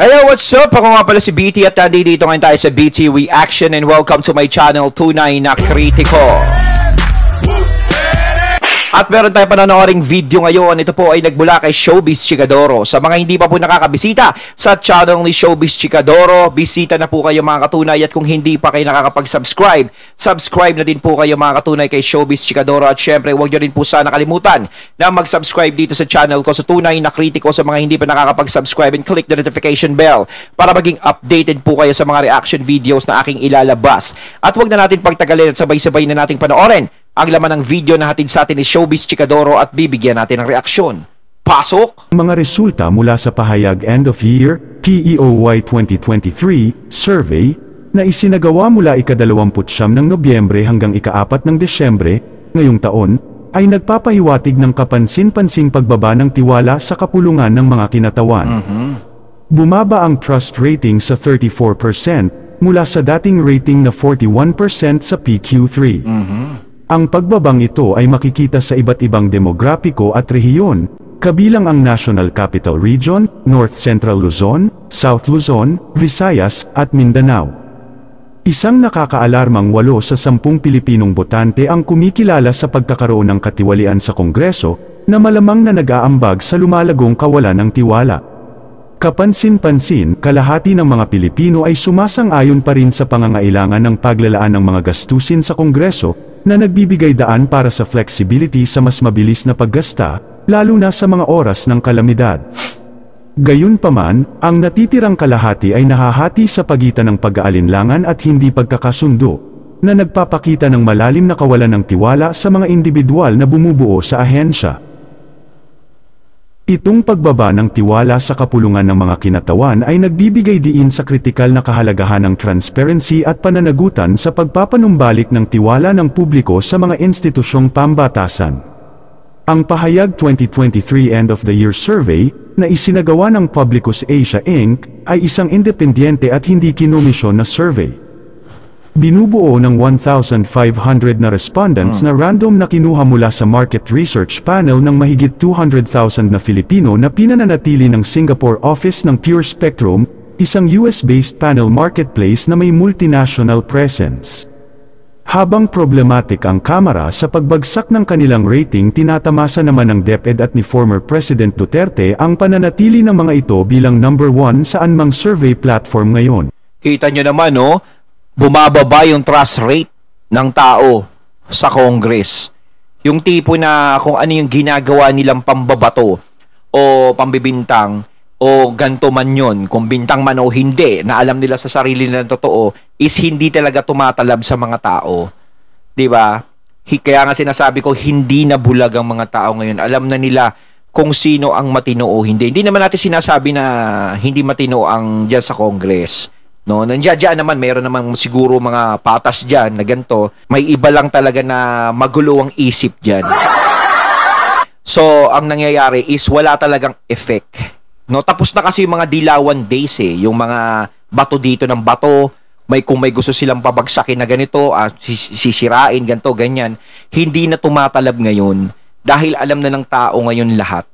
Hello, what's up? Ako nga pala si BT at nandito ngayon tayo sa BT Reaction and welcome to my channel, Tunay na Kritiko. At meron tayong panonooring video ngayon. Ito po ay nagmula kay Showbiz Chikadoro. Sa mga hindi pa po nakakabisita sa channel ni Showbiz Chikadoro, bisita na po kayo mga katunay. At kung hindi pa kayo nakakapag-subscribe, subscribe na din po kayo mga katunay kay Showbiz Chikadoro. At syempre, huwag nyo rin po sana kalimutan na mag-subscribe dito sa channel ko sa Tunay na Kritiko sa mga hindi pa nakakapag-subscribe and click the notification bell para maging updated po kayo sa mga reaction videos na aking ilalabas. At huwag na natin pagtagalin at sabay-sabay na nating panoorin ang laman ng video na hatid sa atin ni Showbiz Chikadoro at bibigyan natin ng reaksyon. Pasok! Mga resulta mula sa pahayag End of Year, PEOY 2023, survey, na isinagawa mula ika-29 ng Nobyembre hanggang ika-4 ng Desyembre, ngayong taon, ay nagpapahiwatig ng kapansin-pansing pagbaba ng tiwala sa kapulungan ng mga kinatawan. Bumaba ang trust rating sa 34% mula sa dating rating na 41% sa PQ3. Ang pagbabang ito ay makikita sa iba't ibang demograpiko at rehiyon, kabilang ang National Capital Region, North Central Luzon, South Luzon, Visayas, at Mindanao. Isang nakakaalarmang 8 sa 10 Pilipinong botante ang kumikilala sa pagkakaroon ng katiwalian sa Kongreso, na malamang na nag-aambag sa lumalagong kawalan ng tiwala. Kapansin-pansin, kalahati ng mga Pilipino ay sumasang-ayon pa rin sa pangangailangan ng paglalaan ng mga gastusin sa Kongreso, na nagbibigay daan para sa flexibility sa mas mabilis na paggasta, lalo na sa mga oras ng kalamidad. Gayunpaman, ang natitirang kalahati ay nahahati sa pagitan ng pag-aalinlangan at hindi pagkakasundo, na nagpapakita ng malalim na kawalan ng tiwala sa mga individual na bumubuo sa ahensya. Itong pagbaba ng tiwala sa kapulungan ng mga kinatawan ay nagbibigay diin sa kritikal na kahalagahan ng transparency at pananagutan sa pagpapanumbalik ng tiwala ng publiko sa mga institusyong pambatasan. Ang pahayag 2023 End of the Year Survey, na isinagawa ng Publicus Asia Inc., ay isang independyente at hindi kinomisyon na survey. Binubuo ng 1,500 na respondents na random na kinuha mula sa market research panel ng mahigit 200,000 na Filipino na pinananatili ng Singapore office ng Pure Spectrum, isang US-based panel marketplace na may multinational presence. Habang problematic ang Kamara sa pagbagsak ng kanilang rating, tinatamasa naman ng DepEd at ni former President Duterte ang pananatili ng mga ito bilang number 1 sa anumang survey platform ngayon. Kita nyo naman, no? Bumababa yung trust rate ng tao sa Congress. Yung tipo na kung ano yung ginagawa nilang pambabato o pambibintang o ganto man yun, kung bintang man o hindi, na alam nila sa sarili nila totoo, is hindi talaga tumatalab sa mga tao. Diba? Kaya nga sinasabi ko, hindi na bulag ang mga tao ngayon. Alam na nila kung sino ang matino o hindi. Hindi naman natin sinasabi na hindi matino ang dyan sa Congress. No, nandiyan naman, mayroon naman siguro mga patas diyan na ganito. May iba lang talaga na magulo ang isip diyan. So, ang nangyayari is wala talagang effect. No, tapos na kasi yung mga dilawan days yung mga bato dito ng bato, kung may gusto silang pabagsakin na ganito, sisirain ganito, ganyan. Hindi na tumatalab ngayon dahil alam na ng tao ngayon lahat.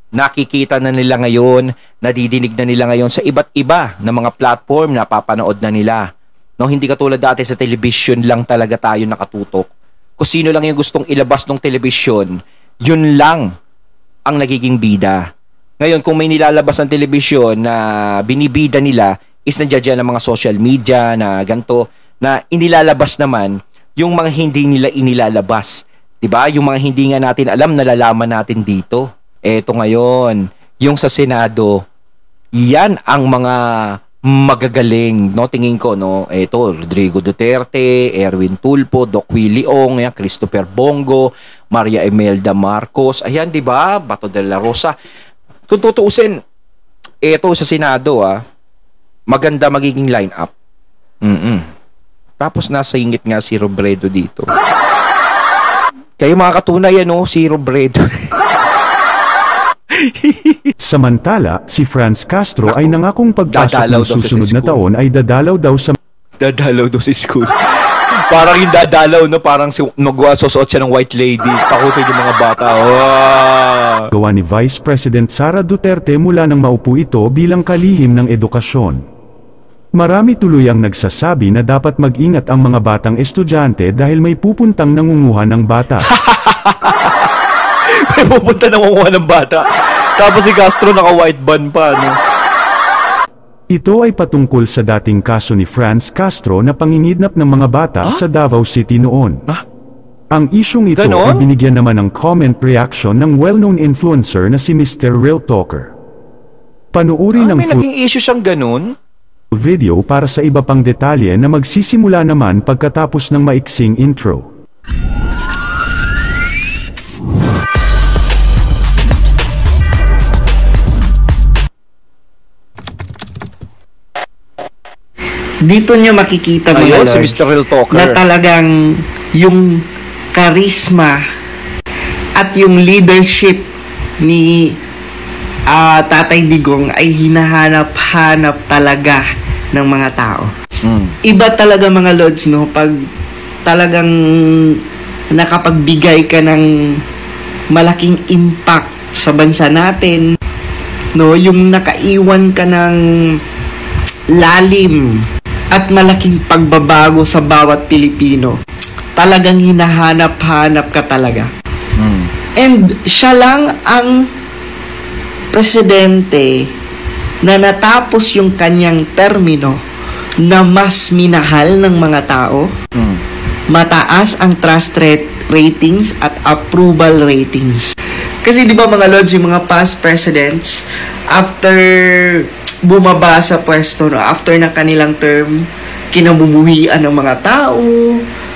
Nakikita na nila ngayon, nadidinig na nila ngayon sa iba't iba na mga platform na papanood na nila. No, hindi katulad dati sa television lang talaga tayo nakatutok. Kung sino lang yung gustong ilabas ng television, yun lang ang nagiging bida. Ngayon, kung may nilalabas ng television na binibida nila, is nandiyan ng mga social media na ganito, na inilalabas naman yung mga hindi nila inilalabas. Diba? Yung mga hindi nga natin alam, nalalaman natin dito. Eto ngayon, yung sa Senado, yan ang mga magagaling, no? Tingin ko, no? Eto, Rodrigo Duterte, Erwin Tulfo, Doc Willie Ong, yan, Christopher Bongo, Maria Imelda Marcos, ayan, di ba? Bato de la Rosa. Tutuusin, eto sa Senado, maganda magiging line-up. Tapos nasa ingit nga si Robredo dito. Kayo mga katunay, si Robredo. Samantala, si Franz Castro ay nangakong pagpasok ng susunod na taon ay dadalaw daw sa school. Parang yung dadalaw, no? Parang susuot siya ng white lady. Takutin yung mga bata. Oh. Gawa ni Vice President Sara Duterte mula nang maupo ito bilang kalihim ng edukasyon. Marami tuloy ang nagsasabi na dapat mag-ingat ang mga batang estudyante dahil may pupuntang nangunguha ng bata. May pupunta nangunguha ng bata. Tapos si Castro naka-white band pa, no? Ito ay patungkol sa dating kaso ni Franz Castro na panginidnap ng mga bata sa Davao City noon. Ang isyong ito ay binigyan naman ng comment reaction ng well-known influencer na si Mr. Real Talker. Panuuri ng may naging issue siyang ganun? Video para sa iba pang detalye na magsisimula naman pagkatapos ng maiksing intro. Dito nyo makikita mga lords, si Mr. Real Talker, na talagang yung charisma at yung leadership ni Tatay Digong ay hinahanap-hanap talaga ng mga tao. Iba talaga mga lords, no, pag talagang nakapagbigay ka ng malaking impact sa bansa natin, no, yung nakaiwan ka ng lalim at malaking pagbabago sa bawat Pilipino. Talagang hinahanap-hanap ka talaga. And siya lang ang presidente na natapos yung kanyang termino na mas minahal ng mga tao. Mataas ang trust ratings at approval ratings. Kasi di ba mga lords, yung mga past presidents, after bumaba sa pwesto, no, after ng kanilang term, kinamumuhian ng mga tao,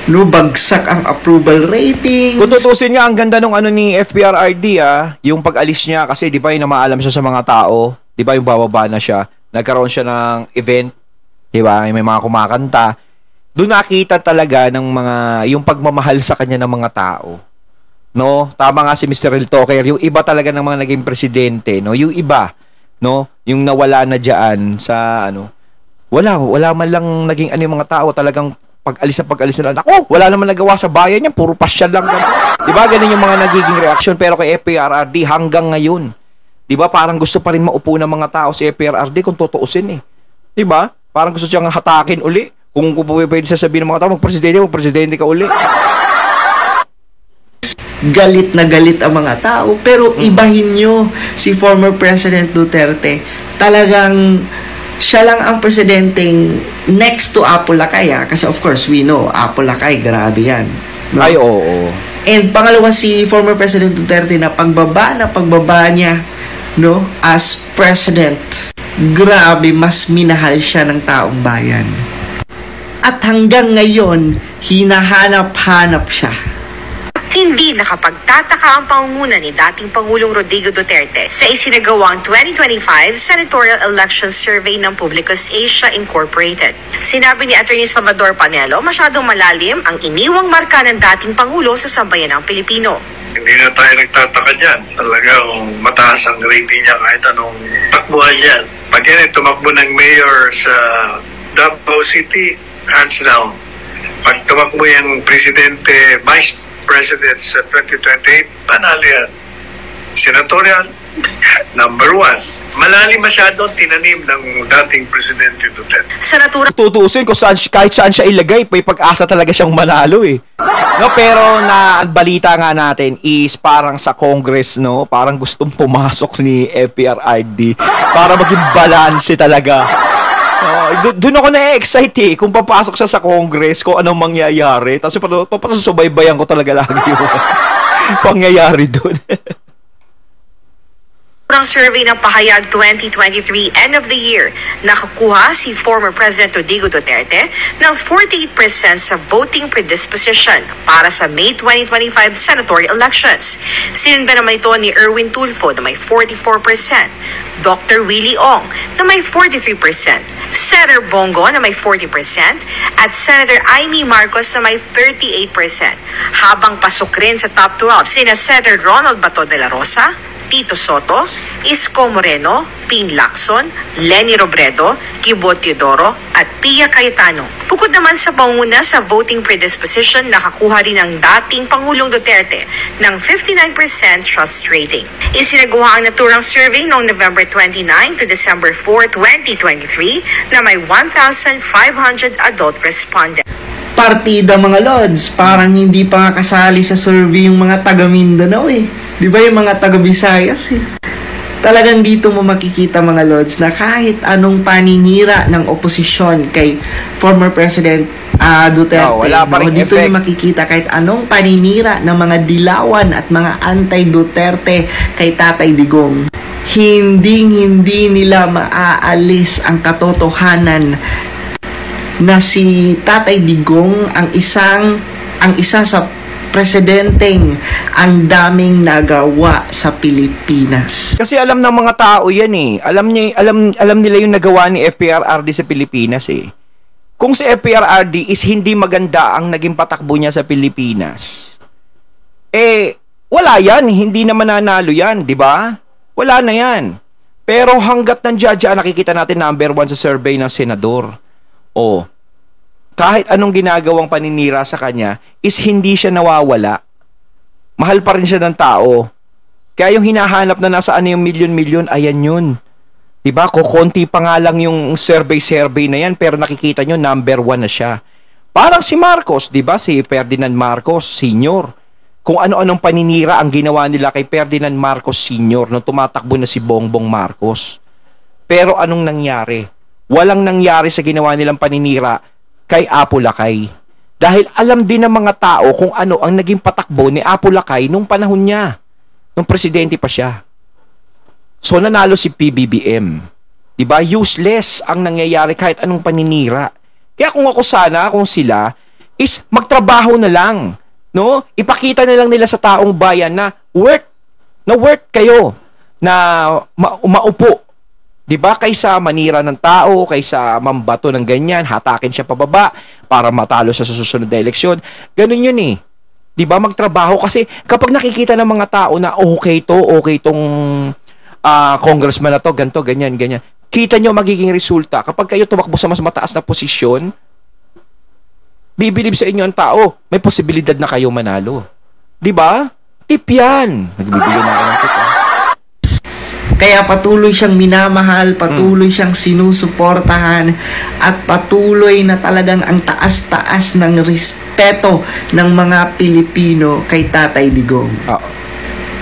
no, bagsak ang approval ratings. Kung tutusin niya, ang ganda nung ano ni FPRRD, yung pag-alis niya, kasi di ba yung namaalam siya sa mga tao, di ba yung bababa na siya, nagkaroon siya ng event, di ba, may mga kumakanta, doon nakita talaga ng mga, yung pagmamahal sa kanya ng mga tao. No, tama nga si Mr. Real Talker, yung iba talaga ng mga naging presidente, no, yung iba, no, yung nawala na diyan sa ano, wala man lang naging ano yung mga tao, talagang pag-alis na lang, ako, wala naman nagawa sa bayan niya, puro pasyal lang ganito. 'Di ba? Ganun yung mga nagiging reaksyon, pero kay FPRRD hanggang ngayon, 'di ba? Parang gusto pa rin maupo ng mga tao si FPRRD kung tutuusin eh. 'Di ba? Parang gusto siyang hatakin uli. Kung pwede sasabihin ng mga tao, magpresidente ka uli. Galit na galit ang mga tao, pero ibahin nyo si former President Duterte. Talagang siya lang ang presidenteng next to Apo Lakay, kasi of course we know Apo Lakay, grabe yan, no? Ay, oo. And pangalawa, si former President Duterte na pagbaba niya, no, as president, grabe, mas minahal siya ng taong bayan. At hanggang ngayon, hinahanap-hanap siya. Hindi nakapagtataka ang pangunguna ni dating Pangulong Rodrigo Duterte sa isinagawang 2025 Senatorial Election Survey ng Publicus Asia Incorporated. Sinabi ni Attorney Salvador Panelo, masyadong malalim ang iniwang marka ng dating Pangulo sa sambayanang Pilipino. Hindi na tayo nagtataka dyan. Talagang mataas ang rating niya kahit anong takbuhan yan. Pag yan tumakbo ng mayor sa Davao City, hands down. Pag tumakbo yung presidente, vice president sa 2028, panalo yan. Senatorial, number 1. Malalim masyado tinanim ng dating presidente Duterte. Sa naturang Tutuusin ko kahit saan siya ilagay, may pag-asa talaga siyang manalo eh. No, pero na balita nga natin is parang sa Congress, no, parang gustong pumasok ni FPRRD para maging balanse talaga. Doon ako na-excite eh, kung papasok siya sa Congress, kung anong mangyayari. Tapos pasusubaybayan ko talaga lagi yung pangyayari doon. Ang survey ng Pahayag 2023 end of the year, nakakuha si former President Rodrigo Duterte ng 48% sa voting predisposition para sa May 2025 senatorial elections. Sinundan naman ito ni Erwin Tulfo na may 44%, Dr. Willie Ong na may 43%, Senator Bongo na may 40%, at Senator Amy Marcos na may 38%. Habang pasok rin sa top 12 sina Senator Ronald Bato de la Rosa, Tito Soto, Isko Moreno, Ping Lacson, Lenny Robredo, Kibo Teodoro at Pia Cayetano. Bukod naman sa pangunguna sa voting predisposition, nakakuha rin ang dating Pangulong Duterte ng 59% trust rating. Isinagawa ang naturang survey noong November 29 to December 4, 2023 na may 1,500 adult respondents. Partida mga lods, parang hindi pa nga kasali sa survey yung mga taga Mindanao eh. Di ba yung mga taga Visayas eh? Talagang dito mo makikita mga lods na kahit anong paninira ng oposisyon kay former President Duterte, wala pa rin dito effect. mo makikita kahit anong paninira ng mga dilawan at mga anti-Duterte kay Tatay Digong. Hindi nila maaalis ang katotohanan na si Tatay Digong ang isa sa presidenteng ang daming nagawa sa Pilipinas. Kasi alam ng mga tao yan eh. Alam nila yung nagawa ni FPRRD sa Pilipinas eh. Kung si FPRRD is hindi maganda ang naging patakbo niya sa Pilipinas, wala yan. Hindi na mananalo yan, di ba? Wala na yan. Pero hanggat nandiyan, nakikita natin number 1 sa survey ng senador. Kahit anong ginagawang paninira sa kanya is hindi siya nawawala. Mahal pa rin siya ng tao. Kaya yung hinahanap na nasaan yung milyon-milyon, ayan yun. Diba? Kukunti pa nga lang yung survey na yan, pero nakikita nyo, number 1 na siya. Parang si Marcos, diba? Si Ferdinand Marcos Sr. Kung ano-anong paninira ang ginawa nila kay Ferdinand Marcos Sr. nung tumatakbo na si Bongbong Marcos. Pero anong nangyari? Walang nangyari sa ginawa nilang paninira kay Apo Lakay. Dahil alam din ng mga tao kung ano ang naging patakbo ni Apo Lakay nung panahon niya. Nung presidente pa siya. So nanalo si PBBM. Diba? Useless ang nangyayari kahit anong paninira. Kaya kung ako sana, kung sila, is magtrabaho na lang. No? Ipakita na lang nila sa taong bayan na worth kayo na maupo. Diba? Kaysa manira ng tao, kaysa mambato ng ganyan, hatakin siya pababa para matalo siya sa susunod na eleksyon. Ganun yun eh. Diba? Magtrabaho kasi kapag nakikita ng mga tao na okay tong congressman na to, ganto, ganyan. Kita nyo magiging resulta. Kapag kayo tumakbo sa mas mataas na posisyon, bibilib sa inyo ang tao, may posibilidad na kayo manalo. Diba? Tip yan. Nagbibigay na ako ng tip. Kaya patuloy siyang minamahal, patuloy siyang sinusuportahan, at patuloy na talagang ang taas-taas ng respeto ng mga Pilipino kay Tatay Digong.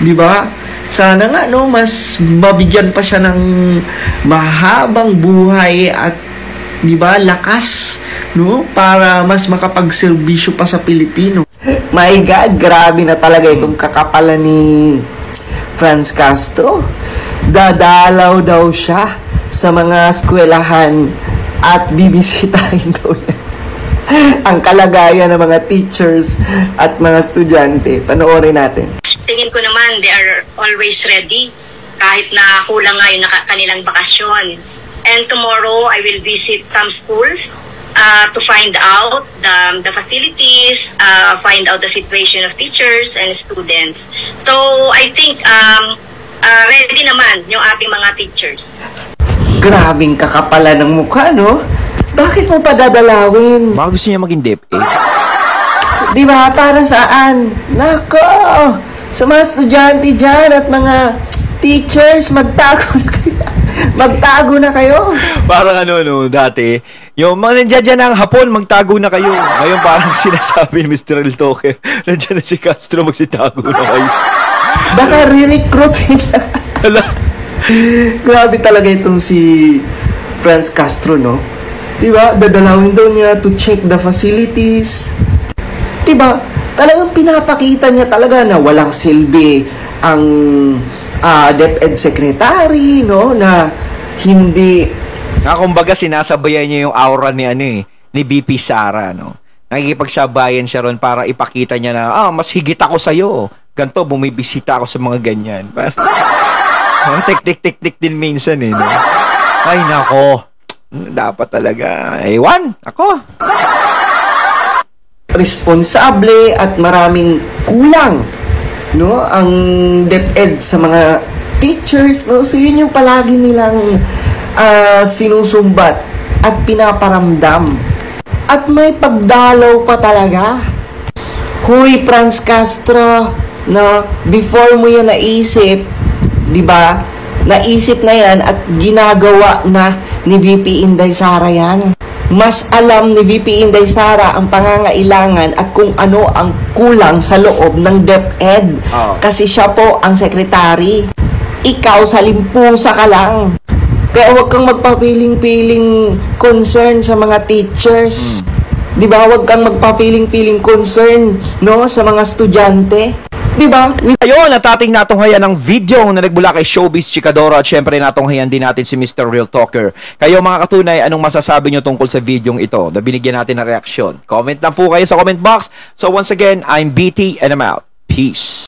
Di ba? Sana nga mas mabigyan pa siya ng mahabang buhay at di ba lakas para mas makapagserbisyo pa sa Pilipino. My God, grabe na talaga itong kakapalan ni Franz Castro. Dadalaw daw siya sa mga eskwelahan at bibisitahin daw niya ang kalagayan ng mga teachers at mga estudyante. Panoorin natin. Tingin ko naman, they are always ready kahit na kulang nga yung kanilang bakasyon. And tomorrow, I will visit some schools to find out the facilities, find out the situation of teachers and students. So, I think ready naman yung ating mga teachers. Grabing kakapala ng mukha, no? Bakit mo pa dadalawin? Baka gusto niya maging DepEd. Di ba? Para saan? Nako! Sa mga estudyante dyan at mga teachers, magtago na kayo. Parang dati, yung mga nandiyan dyan ng Hapon, magtago na kayo. Ngayon parang sinasabi ni Mr. El Toque, nandiyan na si Castro, magsitago na kayo. Baka re-recruitin na. Grabe talaga itong si Franz Castro, no? Diba? Dadalawin daw niya to check the facilities. Diba? Talagang pinapakita niya talaga na walang silbi ang DepEd secretary, no? Na hindi... Kumbaga sinasabayan niya yung aura ni BP Sara, no? Nakikipagsabayan siya ron para ipakita niya na, mas higit ako sa'yo. Ganto, bumibisita ako sa mga ganyan. Tik-tik-tik-tik din minsan no? Ay, nako. Dapat talaga. Ewan, ako. Responsable at maraming kulang, no? Ang DepEd sa mga teachers, no? So yun yung palagi nilang sinusumbat at pinaparamdam. At may pagdalaw pa talaga. Huy, Franz Castro, no? Before mo yan naisip, di ba? Naisip na yan at ginagawa na ni VP Inday Sara yan. Mas alam ni VP Inday Sara ang pangangailangan at kung ano ang kulang sa loob ng DepEd. Kasi siya po ang sekretary. Ikaw sa limpusa ka lang. Kaya huwag kang magpapiling-piling concern sa mga teachers. Di ba? Huwag kang magpapiling-piling concern, no, sa mga estudyante. Di ba? Ayun, at ating natunghayan ng video na nagmula kay Showbiz Chikadoro at syempre natunghayan din natin si Mr. Real Talker. Kayo mga katunay, anong masasabi nyo tungkol sa videong ito na binigyan natin ng reaksyon? Comment lang po kayo sa comment box. So once again, I'm BT and I'm out. Peace.